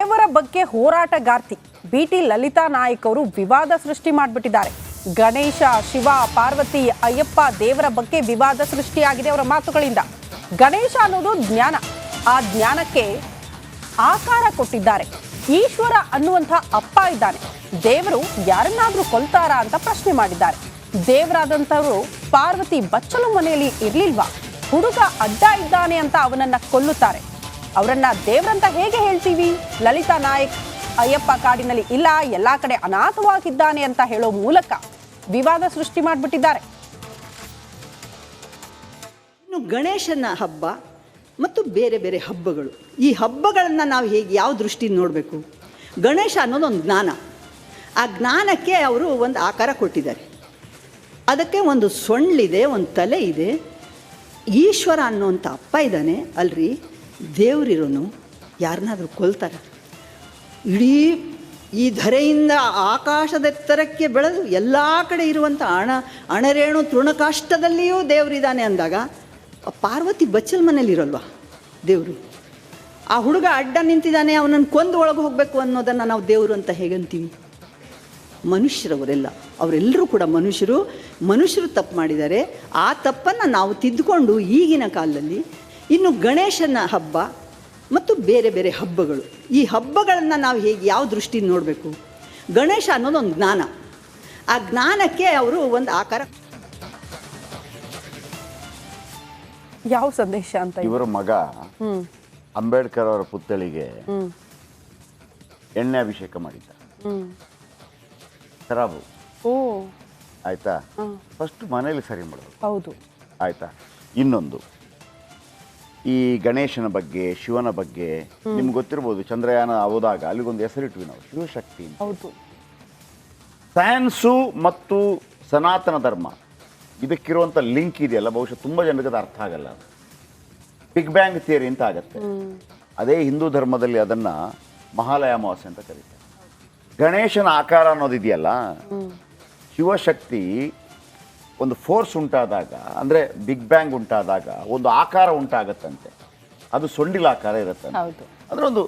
ದೇವರ ಬಗ್ಗೆ ಹೋರಾಟಗಾರ್ತಿ ಬಿಟಿ ಲಲಿತಾ ನಾಯಕ್ ಅವರು ವಿವಾದ ಸೃಷ್ಟಿ ಮಾಡಿಬಿಟ್ಟಿದ್ದಾರೆ. ಗಣೇಶ, ಶಿವ, ಪಾರ್ವತಿ, ಅಯ್ಯಪ್ಪ ದೇವರ ಬಗ್ಗೆ ವಿವಾದ ಸೃಷ್ಟಿಯಾಗಿದೆ ಅವರ ಮಾತುಗಳಿಂದ. ಗಣೇಶ ಅನ್ನೋದು ಜ್ಞಾನ, ಆ ಜ್ಞಾನಕ್ಕೆ ಆಕಾರ ಕೊಟ್ಟಿದ್ದಾರೆ. ಈಶ್ವರ ಅನ್ನುವಂಥ ಅಪ್ಪ ಇದ್ದಾನೆ, ದೇವರು ಯಾರನ್ನಾದ್ರೂ ಕೊಲ್ತಾರಾ ಅಂತ ಪ್ರಶ್ನೆ ಮಾಡಿದ್ದಾರೆ. ದೇವರಾದಂಥವರು ಪಾರ್ವತಿ ಬಚ್ಚಲು ಮನೆಯಲ್ಲಿ ಇರ್ಲಿಲ್ವಾ? ಹುಡುಗ ಅಡ್ಡ ಇದ್ದಾನೆ ಅಂತ ಅವನನ್ನ ಕೊಲ್ಲುತ್ತಾರೆ. ಅವರನ್ನ ದೇವರಂತ ಹೇಗೆ ಹೇಳ್ತೀವಿ? ಲಲಿತಾ ನಾಯಕ್ ಅಯ್ಯಪ್ಪ ಕಾಡಿನಲ್ಲಿ ಇಲ್ಲ, ಎಲ್ಲಾ ಕಡೆ ಅನಾಥವಾಗಿದ್ದಾನೆ ಅಂತ ಹೇಳೋ ಮೂಲಕ ವಿವಾದ ಸೃಷ್ಟಿ ಮಾಡಿಬಿಟ್ಟಿದ್ದಾರೆ. ಇನ್ನು ಗಣೇಶನ ಹಬ್ಬ ಮತ್ತು ಬೇರೆ ಬೇರೆ ಹಬ್ಬಗಳು, ಈ ಹಬ್ಬಗಳನ್ನು ನಾವು ಹೇಗೆ ಯಾವ ದೃಷ್ಟಿಯಿಂದ ನೋಡಬೇಕು? ಗಣೇಶ ಅನ್ನೋದು ಒಂದು ಜ್ಞಾನ, ಆ ಜ್ಞಾನಕ್ಕೆ ಅವರು ಒಂದು ಆಕಾರ ಕೊಟ್ಟಿದ್ದಾರೆ. ಅದಕ್ಕೆ ಒಂದು ಸೊಳ್ಳಿದೆ, ಒಂದು ತಲೆ ಇದೆ. ಈಶ್ವರ ಅನ್ನೋಂಥ ಅಪ್ಪ ಇದ್ದಾನೆ ಅಲ್ರಿ, ದೇವರಿರೋನು ಯಾರನ್ನಾದರೂ ಕೊಲ್ತಾರೆ? ಇಡೀ ಈ ಧರೆಯಿಂದ ಆಕಾಶದೆತ್ತರಕ್ಕೆ ಬೆಳೆದು ಎಲ್ಲ ಕಡೆ ಇರುವಂಥ ಅಣರೇಣು ತೃಣಕಾಷ್ಟದಲ್ಲಿಯೂ ದೇವರಿದ್ದಾನೆ ಅಂದಾಗ ಪಾರ್ವತಿ ಬಚ್ಚಲ ಮನೇಲಿರಲ್ವ ದೇವರು? ಆ ಹುಡುಗ ಅಡ್ಡ ನಿಂತಿದ್ದಾನೆ, ಅವನನ್ನು ಕೊಂದು ಒಳಗೆ ಹೋಗಬೇಕು ಅನ್ನೋದನ್ನು ನಾವು ದೇವರು ಅಂತ ಹೇಗಂತೀವಿ? ಮನುಷ್ಯರವರೆಲ್ಲ, ಅವರೆಲ್ಲರೂ ಕೂಡ ಮನುಷ್ಯರು ತಪ್ಪು ಮಾಡಿದ್ದಾರೆ. ಆ ತಪ್ಪನ್ನು ನಾವು ತಿದ್ದುಕೊಂಡು ಈಗಿನ ಕಾಲದಲ್ಲಿ ಇನ್ನು ಗಣೇಶನ ಹಬ್ಬ ಮತ್ತು ಬೇರೆ ಬೇರೆ ಹಬ್ಬಗಳು, ಈ ಹಬ್ಬಗಳನ್ನು ನಾವು ಹೇಗೆ ಯಾವ ದೃಷ್ಟಿಯಿಂದ ನೋಡಬೇಕು? ಗಣೇಶ ಅನ್ನೋದು ಒಂದು ಜ್ಞಾನ, ಆ ಜ್ಞಾನಕ್ಕೆ ಅವರು ಒಂದು ಆಕಾರ. ಯಾವ ಸಂದೇಶ ಅಂತ? ಇವರ ಮಗ ಅಂಬೇಡ್ಕರ್ ಅವರ ಪುತ್ಥಳಿಗೆ ಎಣ್ಣೆ ಅಭಿಷೇಕ ಮಾಡಿದ್ದ. ಖರಾಬು ಆಯ್ತಾ? ಫಸ್ಟ್ ಮನೇಲಿ ಸರಿ ಮಾಡೋದು. ಹೌದು ಆಯ್ತಾ? ಇನ್ನೊಂದು, ಈ ಗಣೇಶನ ಬಗ್ಗೆ, ಶಿವನ ಬಗ್ಗೆ ನಿಮ್ಗೆ ಗೊತ್ತಿರ್ಬೋದು, ಚಂದ್ರಯಾನ ಹೋದಾಗ ಅಲ್ಲಿಗೊಂದು ಹೆಸರಿಟ್ವಿ ನಾವು, ಶಿವಶಕ್ತಿ. ಹೌದು. ಸೈನ್ಸು ಮತ್ತು ಸನಾತನ ಧರ್ಮ ಇದಕ್ಕಿರುವಂಥ ಲಿಂಕ್ ಇದೆಯಲ್ಲ, ಬಹುಶಃ ತುಂಬ ಜನರಿಗೆ ಅದು ಅರ್ಥ ಆಗಲ್ಲ. ಬಿಗ್ ಬ್ಯಾಂಗ್ ಥಿಯರಿ ಅಂತ ಆಗತ್ತೆ. ಅದೇ ಹಿಂದೂ ಧರ್ಮದಲ್ಲಿ ಅದನ್ನು ಮಹಾಲಯ ಅಮಾವಾಸ್ಯೆ ಅಂತ ಕರೀತಾರೆ. ಗಣೇಶನ ಆಕಾರ ಅನ್ನೋದಿದೆಯಲ್ಲ, ಶಿವಶಕ್ತಿ ಒಂದು ಫೋರ್ಸ್ ಉಂಟಾದಾಗ, ಅಂದರೆ ಬಿಗ್ ಬ್ಯಾಂಗ್ ಉಂಟಾದಾಗ ಒಂದು ಆಕಾರ ಉಂಟಾಗತ್ತಂತೆ, ಅದು ಸೊಂಡಿಲ ಆಕಾರ ಇರುತ್ತಂತೆ. ಅಂದರೆ ಒಂದು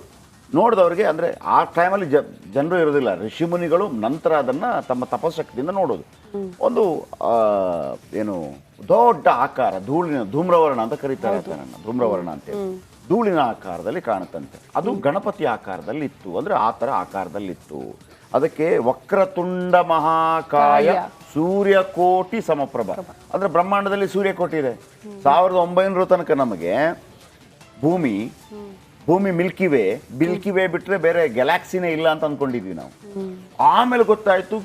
ನೋಡಿದವ್ರಿಗೆ, ಅಂದರೆ ಆ ಟೈಮಲ್ಲಿ ಜನರು ಇರೋದಿಲ್ಲ, ಋಷಿಮುನಿಗಳು ನಂತರ ಅದನ್ನು ತಮ್ಮ ತಪಶಕ್ತಿಯಿಂದ ನೋಡೋದು. ಒಂದು ಏನು ದೊಡ್ಡ ಆಕಾರ, ಧೂಮ್ರವರ್ಣ ಅಂತ ಕರೀತಾರೆ, ಧೂಮ್ರವರ್ಣ ಅಂತೇಳಿ, ಧೂಳಿನ ಆಕಾರದಲ್ಲಿ ಕಾಣುತ್ತಂತೆ. ಅದು ಗಣಪತಿ ಆಕಾರದಲ್ಲಿ ಇತ್ತು, ಅಂದರೆ ಆ ಥರ ಆಕಾರದಲ್ಲಿತ್ತು. ಅದಕ್ಕೆ ವಕ್ರತುಂಡ ಮಹಾಕಾಯ ಸೂರ್ಯಕೋಟಿ ಸಮಪ್ರಭ, ಅಂದರೆ ಬ್ರಹ್ಮಾಂಡದಲ್ಲಿ ಸೂರ್ಯಕೋಟಿ ಇದೆ. 1900 ತನಕ ನಮಗೆ ಭೂಮಿ ಮಿಲ್ಕಿ ವೇ ಬಿಟ್ಟರೆ ಬೇರೆ ಗ್ಯಾಲಾಕ್ಸಿನೇ ಇಲ್ಲ ಅಂತ ಅಂದ್ಕೊಂಡಿದ್ವಿ ನಾವು. ಆಮೇಲೆ ಗೊತ್ತಾಯಿತು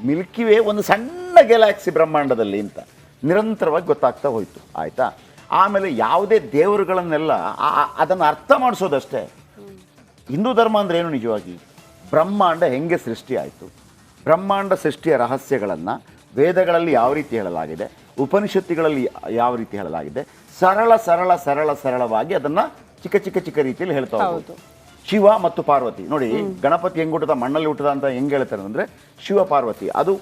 ಮಿಲ್ಕಿ ವೇ ಒಂದು ಸಣ್ಣ ಗ್ಯಾಲಾಕ್ಸಿ ಬ್ರಹ್ಮಾಂಡದಲ್ಲಿ ಅಂತ ನಿರಂತರವಾಗಿ ಗೊತ್ತಾಗ್ತಾ ಹೋಯಿತು. ಆಯಿತಾ? ಆಮೇಲೆ ಯಾವುದೇ ದೇವರುಗಳನ್ನೆಲ್ಲ ಅದನ್ನು ಅರ್ಥ ಮಾಡಿಸೋದಷ್ಟೇ. ಹಿಂದೂ ಧರ್ಮ ಅಂದರೆ ಏನು? ನಿಜವಾಗಿ ಬ್ರಹ್ಮಾಂಡ ಹೆಂಗೆ ಸೃಷ್ಟಿ ಆಯಿತು, ಬ್ರಹ್ಮಾಂಡ ಸೃಷ್ಟಿಯ ರಹಸ್ಯಗಳನ್ನು ವೇದಗಳಲ್ಲಿ ಯಾವ ರೀತಿ ಹೇಳಲಾಗಿದೆ, ಉಪನಿಷತ್ತುಗಳಲ್ಲಿ ಯಾವ ರೀತಿ ಹೇಳಲಾಗಿದೆ, ಸರಳವಾಗಿ ಅದನ್ನು ಚಿಕ್ಕ ರೀತಿಯಲ್ಲಿ ಹೇಳ್ತಾ ಹೋಗೋದು. ಶಿವ ಮತ್ತು ಪಾರ್ವತಿ ನೋಡಿ, ಗಣಪತಿ ಹೆಂಗೆ ಹುಟ್ಟದ, ಮಣ್ಣಲ್ಲಿ ಹುಟ್ಟದ ಅಂತ ಹೆಂಗೆ ಹೇಳ್ತಾರೆ ಅಂದರೆ, ಶಿವ ಪಾರ್ವತಿ ಅದು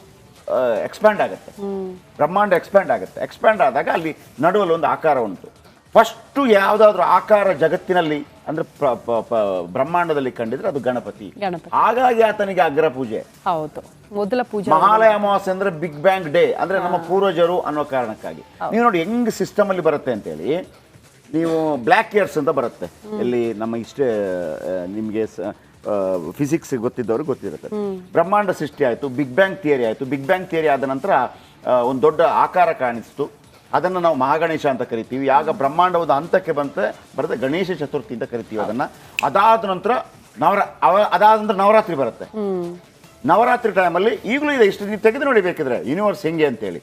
ಎಕ್ಸ್ಪ್ಯಾಂಡ್ ಆಗುತ್ತೆ, ಬ್ರಹ್ಮಾಂಡ ಎಕ್ಸ್ಪ್ಯಾಂಡ್ ಆದಾಗ ಅಲ್ಲಿ ನಡುವಲ್ಲಿ ಒಂದು ಆಕಾರ ಉಂಟು. ಫಸ್ಟು ಯಾವುದಾದ್ರೂ ಆಕಾರ ಜಗತ್ತಿನಲ್ಲಿ ಅಂದರೆ ಬ್ರಹ್ಮಾಂಡದಲ್ಲಿ ಕಂಡಿದ್ರೆ ಅದು ಗಣಪತಿ. ಹಾಗಾಗಿ ಆತನಿಗೆ ಅಗ್ರ ಪೂಜೆ, ಮೊದಲ ಪೂಜೆ. ಮಹಾಲಯ ಅಮಾವಾಸ್ಯೆ ಅಂದ್ರೆ ಬಿಗ್ ಬ್ಯಾಂಗ್ ಡೇ, ಅಂದ್ರೆ ನಮ್ಮ ಪೂರ್ವಜರು ಅನ್ನೋ ಕಾರಣಕ್ಕಾಗಿ. ನೀವು ನೋಡಿ ಹೆಂಗ್ ಸಿಸ್ಟಮ್ ಅಲ್ಲಿ ಬರುತ್ತೆ ಅಂತೇಳಿ, ನೀವು ಬ್ಲ್ಯಾಕ್ ಇಯರ್ಸ್ ಅಂತ ಬರುತ್ತೆ, ಇಲ್ಲಿ ನಮ್ಮ ನಿಮಗೆ ಫಿಸಿಕ್ಸ್ ಗೊತ್ತಿದ್ದವ್ರಿಗೆ ಗೊತ್ತಿರುತ್ತೆ. ಬ್ರಹ್ಮಾಂಡ ಸೃಷ್ಟಿ ಆಯಿತು, ಬಿಗ್ ಬ್ಯಾಂಗ್ ಥಿಯರಿ ಆಯಿತು. ಬಿಗ್ ಬ್ಯಾಂಗ್ ಥಿಯರಿ ಆದ ನಂತರ ಒಂದು ದೊಡ್ಡ ಆಕಾರ ಕಾಣಿಸ್ತು, ಅದನ್ನು ನಾವು ಮಹಾಗಣೇಶ ಅಂತ ಕರಿತೀವಿ. ಆಗ ಬ್ರಹ್ಮಾಂಡ ಒಂದು ಹಂತಕ್ಕೆ ಬರುತ್ತೆ ಗಣೇಶ ಚತುರ್ಥಿ ಅಂತ ಕರಿತೀವಿ ಅದನ್ನು. ಅದಾದ ನಂತರ ನವರಾತ್ರಿ ಬರುತ್ತೆ. ನವರಾತ್ರಿ ಟೈಮಲ್ಲಿ ಈಗಲೂ ಇದೆ, ಇಷ್ಟು ನೀವು ತೆಗೆದು ನೋಡಿ ಬೇಕಿದ್ರೆ ಯೂನಿವರ್ಸ್ ಹೆಂಗೆ ಅಂತೇಳಿ.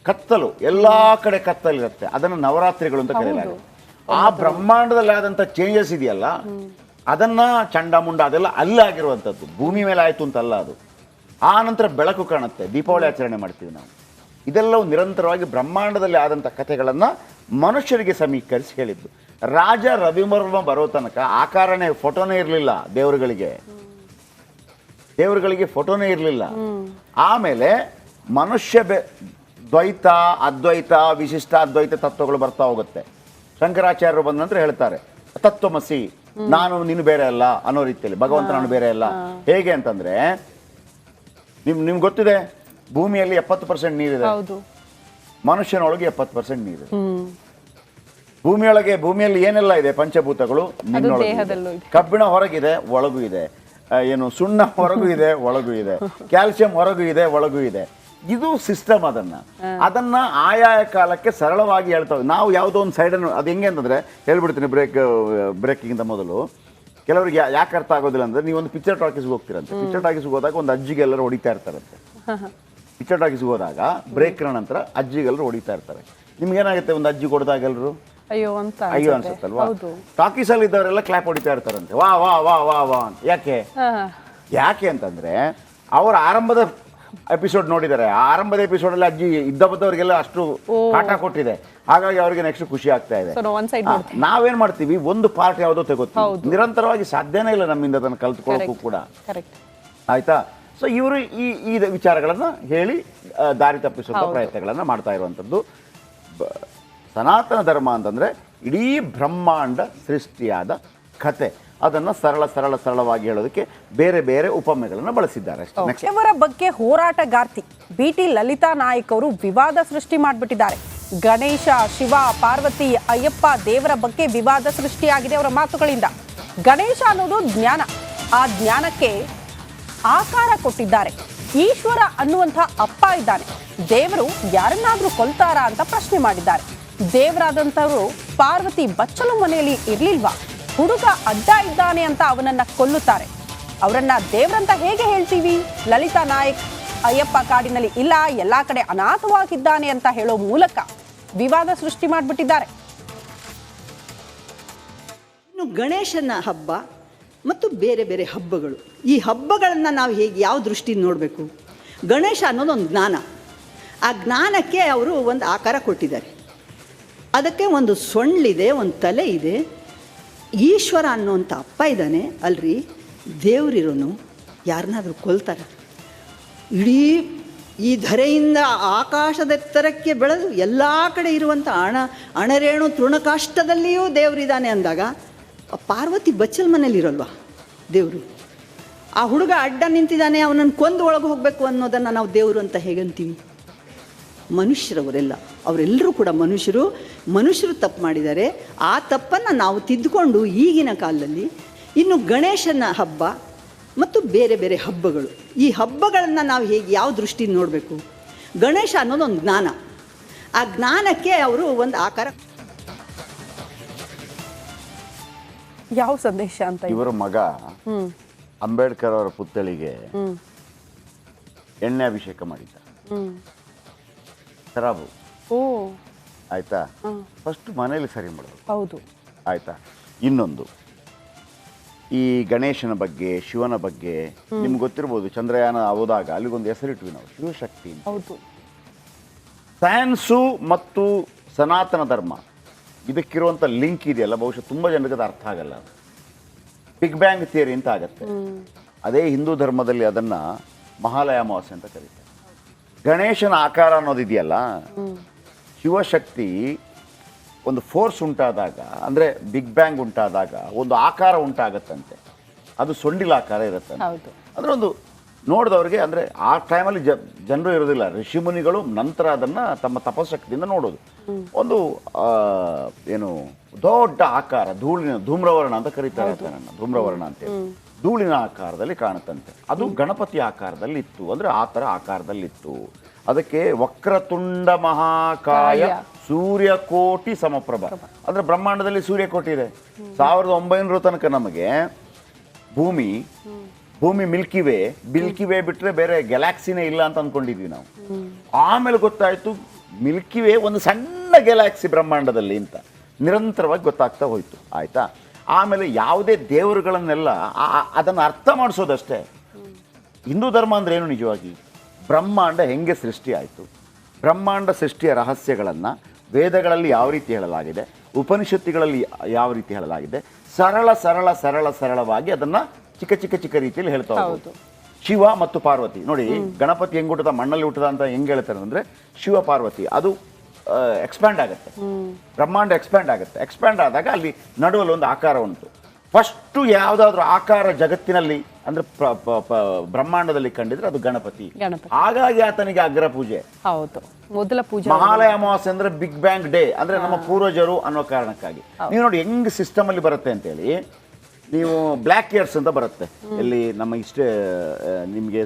ಕತ್ತಲು, ಎಲ್ಲ ಕಡೆ ಕತ್ತಲಿರುತ್ತೆ, ಅದನ್ನು ನವರಾತ್ರಿಗಳು ಅಂತ ಕರೆಯಲಾಗುತ್ತೆ. ಆ ಬ್ರಹ್ಮಾಂಡದಲ್ಲಿ ಆದಂಥ ಚೇಂಜಸ್ ಇದೆಯಲ್ಲ, ಅದನ್ನು ಚಂಡಮುಂಡ ಅದೆಲ್ಲ ಅಲ್ಲಾಗಿರುವಂಥದ್ದು, ಭೂಮಿ ಮೇಲೆ ಆಯಿತು ಅಂತಲ್ಲ ಅದು. ಆ ನಂತರ ಬೆಳಕು ಕಾಣುತ್ತೆ, ದೀಪಾವಳಿ ಆಚರಣೆ ಮಾಡ್ತೀವಿ ನಾವು. ಇದೆಲ್ಲವೂ ನಿರಂತರವಾಗಿ ಬ್ರಹ್ಮಾಂಡದಲ್ಲಿ ಆದಂಥ ಕಥೆಗಳನ್ನು ಮನುಷ್ಯರಿಗೆ ಸಮೀಕರಿಸಿ ಹೇಳಿದ್ದು. ರಾಜ ರವಿವರ್ಮ ಬರೋ ತನಕ ಆಕಾರನೇ, ಫೋಟೋನೇ ಇರಲಿಲ್ಲ ದೇವರುಗಳಿಗೆ ಫೋಟೋನೇ ಇರಲಿಲ್ಲ. ಆಮೇಲೆ ಮನುಷ್ಯ ದ್ವೈತ, ಅದ್ವೈತ, ವಿಶಿಷ್ಟ ಅದ್ವೈತ ತತ್ವಗಳು ಬರ್ತಾ ಹೋಗುತ್ತೆ. ಶಂಕರಾಚಾರ್ಯರು ಬಂದ ನಂತರ ಹೇಳ್ತಾರೆ ತತ್ವಮಸಿ, ನಾನು ನೀನು ಬೇರೆ ಅಲ್ಲ ಅನ್ನೋ ರೀತಿಯಲ್ಲಿ ಭಗವಂತ ನಾನು ಬೇರೆ ಅಲ್ಲ. ಹೇಗೆ ಅಂತಂದ್ರೆ ನಿಮ್ಗೆ ಗೊತ್ತಿದೆ ಭೂಮಿಯಲ್ಲಿ 70% ನೀರಿದೆ, ಹೌದು. ಮನುಷ್ಯನೊಳಗೆ 70% ನೀರಿದೆ. ಭೂಮಿಯಲ್ಲಿ ಏನೆಲ್ಲ ಇದೆ ಪಂಚಭೂತಗಳು ನಿನ್ನೊಳಗೆ ದೇಹದಲ್ಲೂ ಇದೆ. ಕಬ್ಬಿಣ ಹೊರಗಿದೆ ಒಳಗೂ ಇದೆ, ಏನು ಸುಣ್ಣ ಹೊರಗೂ ಇದೆ ಒಳಗೂ ಇದೆ, ಕ್ಯಾಲ್ಸಿಯಂ ಹೊರಗೂ ಇದೆ ಒಳಗೂ ಇದೆ. ಇದು ಸಿಸ್ಟಮ್. ಅದನ್ನ ಆಯಾಯ ಕಾಲಕ್ಕೆ ಸರಳವಾಗಿ ಹೇಳ್ತಾವೆ. ನಾವು ಯಾವುದೋ ಒಂದು ಸೈಡನ್ನು ಅದು ಹೆಂಗೆ ಅಂತಂದ್ರೆ ಹೇಳ್ಬಿಡ್ತೀನಿ ಬ್ರೇಕಿಂದ ಮೊದಲು. ಕೆಲವರಿಗೆ ಯಾಕೆ ಅರ್ಥ ಆಗೋದಿಲ್ಲ ಅಂದ್ರೆ ನೀವೊಂದು ಪಿಕ್ಚರ್ ಟಾಕೀಸ್ಗೆ ಹೋಗ್ತೀರಂತೆ. ಪಿಕ್ಚರ್ ಟಾಕೀಸ್ಗೆ ಹೋದಾಗ ಒಂದು ಅಜ್ಜಿಗೆ ಎಲ್ಲರೂ ಹೊಡಿತಾ ಇರ್ತಾರಂತೆ. ಪಿಕ್ಚರ್ ಟಾಕೀಸ್ಗೆ ಹೋದಾಗ ಬ್ರೇಕ್ನ ನಂತರ ಅಜ್ಜಿಗೆಲ್ಲರೂ ಹೊಡಿತಾ ಇರ್ತಾರೆ. ನಿಮ್ಗೇನಾಗುತ್ತೆ ಒಂದು ಅಜ್ಜಿ ಹೊಡೆದಾಗ ಎಲ್ಲರೂ ಅಯ್ಯೋ ಅಂತ ಅಯ್ಯೋ ಅನ್ಸುತ್ತಲ್ವಾ? ಟಾಕೀಸಲ್ಲಿ ಇದ್ದವರೆಲ್ಲ ಕ್ಲಾಪ್ ಹೊಡಿತಾ ಇರ್ತಾರಂತೆ, ವಾ ವಾ ವಾ ವಾ ವಾ ಅಂತ. ಯಾಕೆ ಅಂತಂದ್ರೆ ಅವ್ರ ಆರಂಭದ ಎಪಿಸೋಡ್ ನೋಡಿದ್ದಾರೆ. ಆ ಆರಂಭದ ಎಪಿಸೋಡಲ್ಲಿ ಅಜ್ಜಿ ಇದ್ದ ಬದ್ದವರಿಗೆಲ್ಲ ಅಷ್ಟು ಕಾಟ ಕೊಟ್ಟಿದೆ, ಹಾಗಾಗಿ ಅವ್ರಿಗೆ ನೆಕ್ಸ್ಟ್ ಖುಷಿ ಆಗ್ತಾ ಇದೆ. ನಾವೇನ್ ಮಾಡ್ತೀವಿ, ಒಂದು ಪಾರ್ಟ್ ಯಾವುದೋ ತಗೋತೀವಿ, ನಿರಂತರವಾಗಿ ಸಾಧ್ಯನೇ ಇಲ್ಲ ನಮ್ಮಿಂದ ಅದನ್ನು ಕಲ್ತ್ಕೊಳ್ಳೋಕ್ಕೂ ಕೂಡ. ಆಯ್ತಾ? ಸೊ ಇವರು ಈ ವಿಚಾರಗಳನ್ನ ಹೇಳಿ ದಾರಿ ತಪ್ಪಿಸುವ ಪ್ರಯತ್ನಗಳನ್ನ ಮಾಡ್ತಾ ಇರುವಂಥದ್ದು. ಸನಾತನ ಧರ್ಮ ಅಂತಂದ್ರೆ ಇಡೀ ಬ್ರಹ್ಮಾಂಡ ಸೃಷ್ಟಿಯಾದ ಕತೆ. ಅದನ್ನು ಸರಳವಾಗಿ ಹೇಳೋದಕ್ಕೆ ಬೇರೆ ಬೇರೆ ಉಪಮೆಗಳನ್ನು ಬಳಸಿದ್ದಾರೆ. ಇವರ ಬಗ್ಗೆ ಹೋರಾಟಗಾರ್ತಿ BT ಲಲಿತಾ ನಾಯಕ್ ಅವರು ವಿವಾದ ಸೃಷ್ಟಿ ಮಾಡಿಬಿಟ್ಟಿದ್ದಾರೆ. ಗಣೇಶ, ಶಿವ, ಪಾರ್ವತಿ, ಅಯ್ಯಪ್ಪ ದೇವರ ಬಗ್ಗೆ ವಿವಾದ ಸೃಷ್ಟಿಯಾಗಿದೆ ಅವರ ಮಾತುಗಳಿಂದ. ಗಣೇಶ ಅನ್ನೋದು ಜ್ಞಾನ, ಆ ಜ್ಞಾನಕ್ಕೆ ಆಕಾರ ಕೊಟ್ಟಿದ್ದಾರೆ. ಈಶ್ವರ ಅನ್ನುವಂಥ ಅಪ್ಪ ಇದ್ದಾನೆ, ದೇವರು ಯಾರನ್ನಾದ್ರೂ ಕೊಲ್ತಾರಾ ಅಂತ ಪ್ರಶ್ನೆ ಮಾಡಿದ್ದಾರೆ. ದೇವರಾದಂಥವರು ಪಾರ್ವತಿ ಬಚ್ಚಲು ಮನೆಯಲ್ಲಿ ಇರ್ಲಿಲ್ವಾ? ಹುಡುಗ ಅಡ್ಡ ಇದ್ದಾನೆ ಅಂತ ಅವನನ್ನ ಕೊಲ್ಲುತ್ತಾರೆ. ಅವರನ್ನ ದೇವ್ರಂತ ಹೇಗೆ ಹೇಳ್ತೀವಿ? ಲಲಿತಾ ನಾಯಕ್ ಅಯ್ಯಪ್ಪ ಕಾಡಿನಲ್ಲಿ ಇಲ್ಲ, ಎಲ್ಲಾ ಕಡೆ ಅನಾಥವಾಗಿದ್ದಾನೆ ಅಂತ ಹೇಳೋ ಮೂಲಕ ವಿವಾದ ಸೃಷ್ಟಿ ಮಾಡಿಬಿಟ್ಟಿದ್ದಾರೆ. ಇನ್ನು ಗಣೇಶನ ಹಬ್ಬ ಮತ್ತು ಬೇರೆ ಬೇರೆ ಹಬ್ಬಗಳು, ಈ ಹಬ್ಬಗಳನ್ನು ನಾವು ಹೇಗೆ ಯಾವ ದೃಷ್ಟಿಯಿಂದ ನೋಡಬೇಕು? ಗಣೇಶ ಅನ್ನೋದೊಂದು ಜ್ಞಾನ. ಆ ಜ್ಞಾನಕ್ಕೆ ಅವರು ಒಂದು ಆಕಾರ ಕೊಟ್ಟಿದ್ದಾರೆ. ಅದಕ್ಕೆ ಒಂದು ಸೊಂಡ್ಲಿದೆ, ಒಂದು ತಲೆ ಇದೆ. ಈಶ್ವರ ಅನ್ನೋಂಥ ಅಪ್ಪ ಇದ್ದಾನೆ ಅಲ್ರಿ. ದೇವರಿರೋನು ಯಾರನ್ನಾದ್ರೂ ಕೊಲ್ತಾರೆ? ಇಡೀ ಈ ಧರೆಯಿಂದ ಆಕಾಶದೆತ್ತರಕ್ಕೆ ಬೆಳೆದು ಎಲ್ಲ ಕಡೆ ಇರುವಂಥ ಅಣರೇಣು ತೃಣಕಾಷ್ಟದಲ್ಲಿಯೂ ದೇವರಿದ್ದಾನೆ ಅಂದಾಗ ಪಾರ್ವತಿ ಬಚ್ಚಲ್ ಮನೇಲಿರೋಲ್ವಾ ದೇವರು? ಆ ಹುಡುಗ ಅಡ್ಡ ನಿಂತಿದ್ದಾನೆ, ಅವನನ್ನು ಕೊಂದು ಒಳಗೆ ಹೋಗಬೇಕು ಅನ್ನೋದನ್ನು ನಾವು ದೇವರು ಅಂತ ಹೇಗಂತೀವಿ? ಮನುಷ್ಯರವರೆಲ್ಲ, ಅವರೆಲ್ಲರೂ ಕೂಡ ಮನುಷ್ಯರು ತಪ್ಪು ಮಾಡಿದ್ದಾರೆ. ಆ ತಪ್ಪನ್ನು ನಾವು ತಿದ್ದುಕೊಂಡು ಈಗಿನ ಕಾಲದಲ್ಲಿ ಇನ್ನು ಗಣೇಶನ ಹಬ್ಬ ಮತ್ತು ಬೇರೆ ಬೇರೆ ಹಬ್ಬಗಳು, ಈ ಹಬ್ಬಗಳನ್ನು ನಾವು ಹೇಗೆ ಯಾವ ದೃಷ್ಟಿಯಿಂದ ನೋಡಬೇಕು? ಗಣೇಶ ಅನ್ನೋದೊಂದು ಜ್ಞಾನ. ಆ ಜ್ಞಾನಕ್ಕೆ ಅವರು ಒಂದು ಆಕಾರ. ಯಾವ ಸಂದೇಶ ಅಂತ? ಇವರ ಮಗ ಅಂಬೇಡ್ಕರ್ ಅವರ ಪುತ್ಥಳಿಗೆ ಎಣ್ಣೆ ಅಭಿಷೇಕ ಮಾಡಿದ್ದ. ಖರಾಬು ಆಯ್ತಾ? ಫಸ್ಟ್ ಮನೇಲಿ ಸರಿ ಮಾಡಬೇಕು. ಹೌದು, ಆಯ್ತಾ? ಇನ್ನೊಂದು, ಈ ಗಣೇಶನ ಬಗ್ಗೆ, ಶಿವನ ಬಗ್ಗೆ ನಿಮ್ಗೆ ಗೊತ್ತಿರ್ಬೋದು. ಚಂದ್ರಯಾನ ಹೋದಾಗ ಅಲ್ಲಿಗೊಂದು ಹೆಸರಿಟ್ವಿ ನಾವು, ಶಿವಶಕ್ತಿ. ಹೌದು. ಸೈನ್ಸು ಮತ್ತು ಸನಾತನ ಧರ್ಮ ಇದಕ್ಕಿರುವಂಥ ಲಿಂಕ್ ಇದೆಯಲ್ಲ, ಬಹುಶಃ ತುಂಬ ಜನರಿಗೆ ಅದು ಅರ್ಥ ಆಗಲ್ಲ. ಬಿಗ್ ಬ್ಯಾಂಗ್ ಥಿಯರಿ ಅಂತ ಆಗತ್ತೆ. ಅದೇ ಹಿಂದೂ ಧರ್ಮದಲ್ಲಿ ಅದನ್ನ ಮಹಾಲಯ ಅಮಾವಾಸ್ಯೆ ಅಂತ ಕರೀತಾರೆ. ಗಣೇಶನ ಆಕಾರ ಅನ್ನೋದಿದೆಯಲ್ಲ, ಶಿವಶಕ್ತಿ ಒಂದು ಫೋರ್ಸ್ ಉಂಟಾದಾಗ, ಅಂದರೆ ಬಿಗ್ ಬ್ಯಾಂಗ್ ಉಂಟಾದಾಗ ಒಂದು ಆಕಾರ ಉಂಟಾಗತ್ತಂತೆ. ಅದು ಸೊಂಡಿಲ ಆಕಾರ ಇರುತ್ತೆ. ಅಂದರೆ ಒಂದು ನೋಡಿದವ್ರಿಗೆ, ಅಂದರೆ ಆ ಟೈಮಲ್ಲಿ ಜನರು ಇರೋದಿಲ್ಲ, ಋಷಿಮುನಿಗಳು ನಂತರ ಅದನ್ನು ತಮ್ಮ ತಪಶಕ್ತಿಯಿಂದ ನೋಡೋದು. ಒಂದು ಏನು ದೊಡ್ಡ ಆಕಾರ, ಧೂಮ್ರವರ್ಣ ಅಂತ ಕರೀತಾರೆ ನನ್ನ, ಧೂಮ್ರವರ್ಣ ಅಂತೇಳಿ ಧೂಳಿನ ಆಕಾರದಲ್ಲಿ ಕಾಣುತ್ತಂತೆ. ಅದು ಗಣಪತಿ ಆಕಾರದಲ್ಲಿ ಇತ್ತು, ಅಂದರೆ ಆ ಥರ ಆಕಾರದಲ್ಲಿತ್ತು. ಅದಕ್ಕೆ ವಕ್ರತುಂಡ ಮಹಾಕಾಯ ಸೂರ್ಯಕೋಟಿ ಸಮಪ್ರಭ, ಅಂದರೆ ಬ್ರಹ್ಮಾಂಡದಲ್ಲಿ ಸೂರ್ಯಕೋಟಿ ಇದೆ. 1900 ತನಕ ನಮಗೆ ಭೂಮಿ ಮಿಲ್ಕಿ ವೇ ಬಿಟ್ಟರೆ ಬೇರೆ ಗ್ಯಾಲಾಕ್ಸಿನೇ ಇಲ್ಲ ಅಂತ ಅಂದ್ಕೊಂಡಿದ್ವಿ ನಾವು. ಆಮೇಲೆ ಗೊತ್ತಾಯಿತು ಮಿಲ್ಕಿ ವೇ ಒಂದು ಸಣ್ಣ ಗ್ಯಾಲಾಕ್ಸಿ ಬ್ರಹ್ಮಾಂಡದಲ್ಲಿ ಅಂತ ನಿರಂತರವಾಗಿ ಗೊತ್ತಾಗ್ತಾ ಹೋಯಿತು. ಆಯಿತಾ? ಆಮೇಲೆ ಯಾವುದೇ ದೇವರುಗಳನ್ನೆಲ್ಲ ಅದನ್ನು ಅರ್ಥ ಮಾಡಿಸೋದಷ್ಟೇ. ಹಿಂದೂ ಧರ್ಮ ಅಂದರೆ ಏನು? ನಿಜವಾಗಿ ಬ್ರಹ್ಮಾಂಡ ಹೆಂಗೆ ಸೃಷ್ಟಿ ಆಯಿತು, ಬ್ರಹ್ಮಾಂಡ ಸೃಷ್ಟಿಯ ರಹಸ್ಯಗಳನ್ನು ವೇದಗಳಲ್ಲಿ ಯಾವ ರೀತಿ ಹೇಳಲಾಗಿದೆ, ಉಪನಿಷತ್ತುಗಳಲ್ಲಿ ಯಾವ ರೀತಿ ಹೇಳಲಾಗಿದೆ, ಸರಳವಾಗಿ ಅದನ್ನು ಚಿಕ್ಕ ರೀತಿಯಲ್ಲಿ ಹೇಳ್ತಾ ಹೋಗ್ಬೋದು. ಶಿವ ಮತ್ತು ಪಾರ್ವತಿ ನೋಡಿ, ಗಣಪತಿ ಹೆಂಗೆ ಹುಟ್ಟದ, ಮಣ್ಣಲ್ಲಿ ಹುಟ್ಟದ ಅಂತ ಹೆಂಗೆ ಹೇಳ್ತಾರೆ ಅಂದರೆ, ಶಿವ ಪಾರ್ವತಿ ಅದು ಎಕ್ಸ್ಪ್ಯಾಂಡ್ ಆಗುತ್ತೆ, ಬ್ರಹ್ಮಾಂಡ ಎಕ್ಸ್ಪ್ಯಾಂಡ್ ಆಗುತ್ತೆ. ಎಕ್ಸ್ಪ್ಯಾಂಡ್ ಆದಾಗ ಅಲ್ಲಿ ನಡುವಲ್ಲಿ ಒಂದು ಆಕಾರ ಉಂಟು. ಫಸ್ಟು ಯಾವುದಾದ್ರೂ ಆಕಾರ ಜಗತ್ತಿನಲ್ಲಿ ಅಂದ್ರೆ ಬ್ರಹ್ಮಾಂಡದಲ್ಲಿ ಕಂಡಿದ್ರೆ ಅದು ಗಣಪತಿ. ಹಾಗಾಗಿ ಆತನಿಗೆ ಅಗ್ರ ಪೂಜೆ. ಹೌದು, ಮೊದಲ ಪೂಜೆ. ಮಹಾಲಯ ಅಮಾವಾಸ್ಯೆ ಅಂದ್ರೆ ಬಿಗ್ ಬ್ಯಾಂಗ್ ಡೇ, ಅಂದ್ರೆ ನಮ್ಮ ಪೂರ್ವಜರು ಅನ್ನೋ ಕಾರಣಕ್ಕಾಗಿ. ನೀವು ನೋಡಿ ಹೆಂಗ್ ಸಿಸ್ಟಮ್ ಅಲ್ಲಿ ಬರುತ್ತೆ ಅಂತೇಳಿ, ನೀವು ಬ್ಲ್ಯಾಕ್ ಇಯರ್ಸ್ ಅಂತ ಬರುತ್ತೆ, ಇಲ್ಲಿ ನಮ್ಮ ಇಷ್ಟೇ ನಿಮಗೆ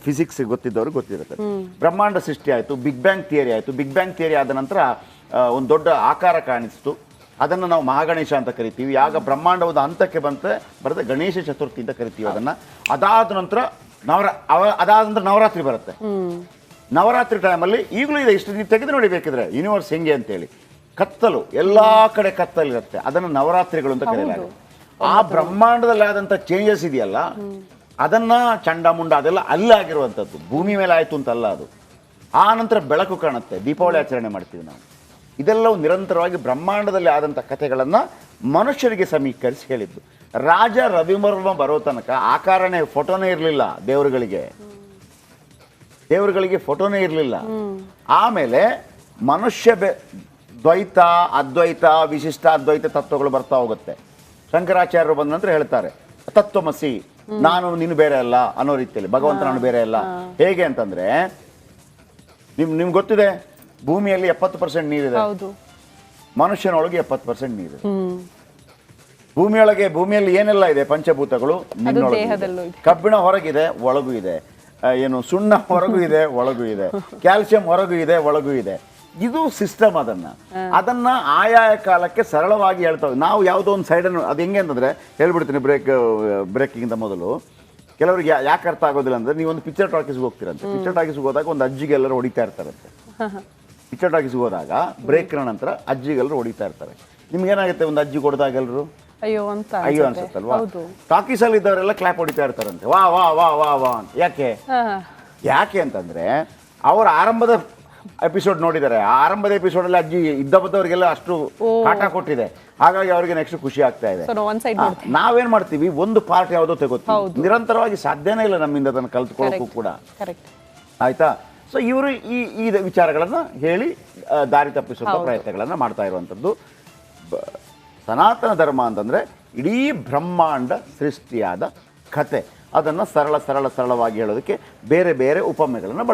ಫಿಸಿಕ್ಸ್ ಗೊತ್ತಿದ್ದವ್ರಿಗೆ ಗೊತ್ತಿರುತ್ತೆ. ಬ್ರಹ್ಮಾಂಡ ಸೃಷ್ಟಿ ಆಯಿತು, ಬಿಗ್ ಬ್ಯಾಂಗ್ ಥಿಯರಿ ಆಯಿತು. ಬಿಗ್ ಬ್ಯಾಂಗ್ ಥಿಯರಿ ಆದ ನಂತರ ಒಂದು ದೊಡ್ಡ ಆಕಾರ ಕಾಣಿಸ್ತು, ಅದನ್ನು ನಾವು ಮಹಾಗಣೇಶ ಅಂತ ಕರಿತೀವಿ. ಆಗ ಬ್ರಹ್ಮಾಂಡ ಒಂದು ಹಂತಕ್ಕೆ ಬರುತ್ತೆ ಗಣೇಶ ಚತುರ್ಥಿ ಅಂತ ಕರಿತೀವಿ ಅದನ್ನು. ಅದಾದ ನಂತರ ನವರಾತ್ರಿ ಬರುತ್ತೆ. ನವರಾತ್ರಿ ಟೈಮಲ್ಲಿ ಈಗಲೂ ಇದೆ, ಇಷ್ಟು ನೀವು ತೆಗೆದು ನೋಡಿ ಬೇಕಿದ್ರೆ ಯೂನಿವರ್ಸ್ ಹೆಂಗೆ ಅಂತೇಳಿ. ಕತ್ತಲು, ಎಲ್ಲ ಕಡೆ ಕತ್ತಲಿರುತ್ತೆ, ಅದನ್ನು ನವರಾತ್ರಿಗಳು ಅಂತ ಕರೆಯಲಾಗುತ್ತೆ. ಆ ಬ್ರಹ್ಮಾಂಡದಲ್ಲಿ ಆದಂಥ ಚೇಂಜಸ್ ಇದೆಯಲ್ಲ, ಅದನ್ನ ಚಂಡಮುಂಡ ಅದೆಲ್ಲ ಅಲ್ಲಾಗಿರುವಂಥದ್ದು, ಭೂಮಿ ಮೇಲೆ ಆಯಿತು ಅಂತಲ್ಲ ಅದು. ಆ ನಂತರ ಬೆಳಕು ಕಾಣುತ್ತೆ, ದೀಪಾವಳಿ ಆಚರಣೆ ಮಾಡ್ತೀವಿ ನಾವು. ಇದೆಲ್ಲವೂ ನಿರಂತರವಾಗಿ ಬ್ರಹ್ಮಾಂಡದಲ್ಲಿ ಆದಂಥ ಕಥೆಗಳನ್ನು ಮನುಷ್ಯರಿಗೆ ಸಮೀಕರಿಸಿ ಹೇಳಿದ್ದು. ರಾಜ ರವಿವರ್ಮ ಬರೋ ತನಕ ಆಕಾರನೇ ಫೋಟೋನೇ ಇರಲಿಲ್ಲ ದೇವರುಗಳಿಗೆ ಫೋಟೋನೇ ಇರಲಿಲ್ಲ. ಆಮೇಲೆ ಮನುಷ್ಯ ದ್ವೈತ, ಅದ್ವೈತ, ವಿಶಿಷ್ಟ ಅದ್ವೈತ ತತ್ವಗಳು ಬರ್ತಾ ಹೋಗುತ್ತೆ. ಶಂಕರಾಚಾರ್ಯರು ಬಂದ ನಂತರ ಹೇಳ್ತಾರೆ ತತ್ವಮಸಿ, ನಾನು ನೀನು ಬೇರೆ ಅಲ್ಲ ಅನ್ನೋ ರೀತಿಯಲ್ಲಿ, ಭಗವಂತ ನಾನು ಬೇರೆ ಅಲ್ಲ. ಹೇಗೆ ಅಂತಂದ್ರೆ ನಿಮ್ಗೆ ಗೊತ್ತಿದೆ, ಭೂಮಿಯಲ್ಲಿ 70% ನೀರಿದೆ, ಮನುಷ್ಯನೊಳಗೆ 70% ನೀರಿದೆ. ಭೂಮಿಯಲ್ಲಿ ಏನೆಲ್ಲ ಇದೆ, ಪಂಚಭೂತಗಳು ನಿನ್ನೊಳಗೆ. ಕಬ್ಬಿಣ ಹೊರಗಿದೆ, ಒಳಗೂ ಇದೆ. ಏನು ಸುಣ್ಣ ಹೊರಗೂ ಇದೆ, ಒಳಗೂ ಇದೆ. ಕ್ಯಾಲ್ಸಿಯಂ ಹೊರಗೂ ಇದೆ, ಒಳಗೂ ಇದೆ. ಇದು ಸಿಸ್ಟಮ್. ಅದನ್ನ ಆಯಾಯ ಕಾಲಕ್ಕೆ ಸರಳವಾಗಿ ಹೇಳ್ತವೆ. ನಾವು ಯಾವುದೋ ಒಂದು ಸೈಡನ್ನು, ಅದು ಹೆಂಗೆ ಅಂತಂದ್ರೆ ಹೇಳ್ಬಿಡ್ತೀನಿ, ಬ್ರೇಕಿಂಗಿಂತ ಮೊದಲು ಕೆಲವರಿಗೆ ಯಾಕೆ ಅರ್ಥ ಆಗೋದಿಲ್ಲ ಅಂದ್ರೆ, ನೀವೊಂದು ಪಿಕ್ಚರ್ ಟಾಕೀಸ್ಗೆ ಹೋಗ್ತೀರಂತೆ. ಪಿಕ್ಚರ್ ಟಾಕೀಸ್ಗೆ ಹೋದಾಗ ಒಂದು ಅಜ್ಜಿಗೆ ಎಲ್ಲರೂ ಹೊಡಿತಾ ಇರ್ತಾರಂತೆ. ಪಿಕ್ಚರ್ ಟಾಕೀಸ್ಗೆ ಹೋದಾಗ ಬ್ರೇಕ್ನ ನಂತರ ಅಜ್ಜಿಗೆಲ್ಲರೂ ಹೊಡಿತಾ ಇರ್ತಾರೆ. ನಿಮ್ಗೇನಾಗುತ್ತೆ, ಒಂದು ಅಜ್ಜಿ ಕೊಡಿದಾಗ ಎಲ್ಲರೂ ಅಯ್ಯೋ ಅನ್ಸುತ್ತಲ್ವಾ? ಟಾಕೀಸಲ್ಲಿ ಇದ್ದವರೆಲ್ಲ ಕ್ಲಾಪ್ ಹೊಡಿತಾ ಇರ್ತಾರಂತೆ, ವಾ ವಾ ವಾ ವಾ ವಾ ಅಂತ. ಯಾಕೆ ಅಂತಂದ್ರೆ ಅವರ ಆರಂಭದ ಎಪಿಸೋಡ್ ನೋಡಿದ್ದಾರೆ. ಆ ಆರಂಭದ ಎಪಿಸೋಡಲ್ಲಿ ಅಜ್ಜಿ ಇದ್ದವರಿಗೆಲ್ಲ ಅಷ್ಟು ಕಾಟ ಕೊಟ್ಟಿದೆ, ಹಾಗಾಗಿ ಅವರಿಗೆ ನೆಕ್ಸ್ಟ್ ಖುಷಿ ಆಗ್ತಾ ಇದೆ. ನಾವೇನ್ ಮಾಡ್ತೀವಿ, ಒಂದು ಪಾರ್ಟ್ ಯಾವುದೋ ತಗೋತೀವಿ, ನಿರಂತರವಾಗಿ ಸಾಧ್ಯನೇ ಇಲ್ಲ ನಮ್ಮಿಂದ ಅದನ್ನು ಕಲ್ತ್ಕೊಳ್ಳೋಕ್ಕೂ ಕೂಡ. ಆಯ್ತಾ? ಸೊ ಇವರು ಈ ವಿಚಾರಗಳನ್ನು ಹೇಳಿ ದಾರಿ ತಪ್ಪಿಸುವ ಪ್ರಯತ್ನಗಳನ್ನು ಮಾಡ್ತಾ ಇರುವಂಥದ್ದು. ಸನಾತನ ಧರ್ಮ ಅಂತಂದ್ರೆ ಇಡೀ ಬ್ರಹ್ಮಾಂಡ ಸೃಷ್ಟಿಯಾದ ಕತೆ. ಅದನ್ನು ಸರಳವಾಗಿ ಹೇಳೋದಕ್ಕೆ ಬೇರೆ ಬೇರೆ ಉಪಮೆಗಳನ್ನು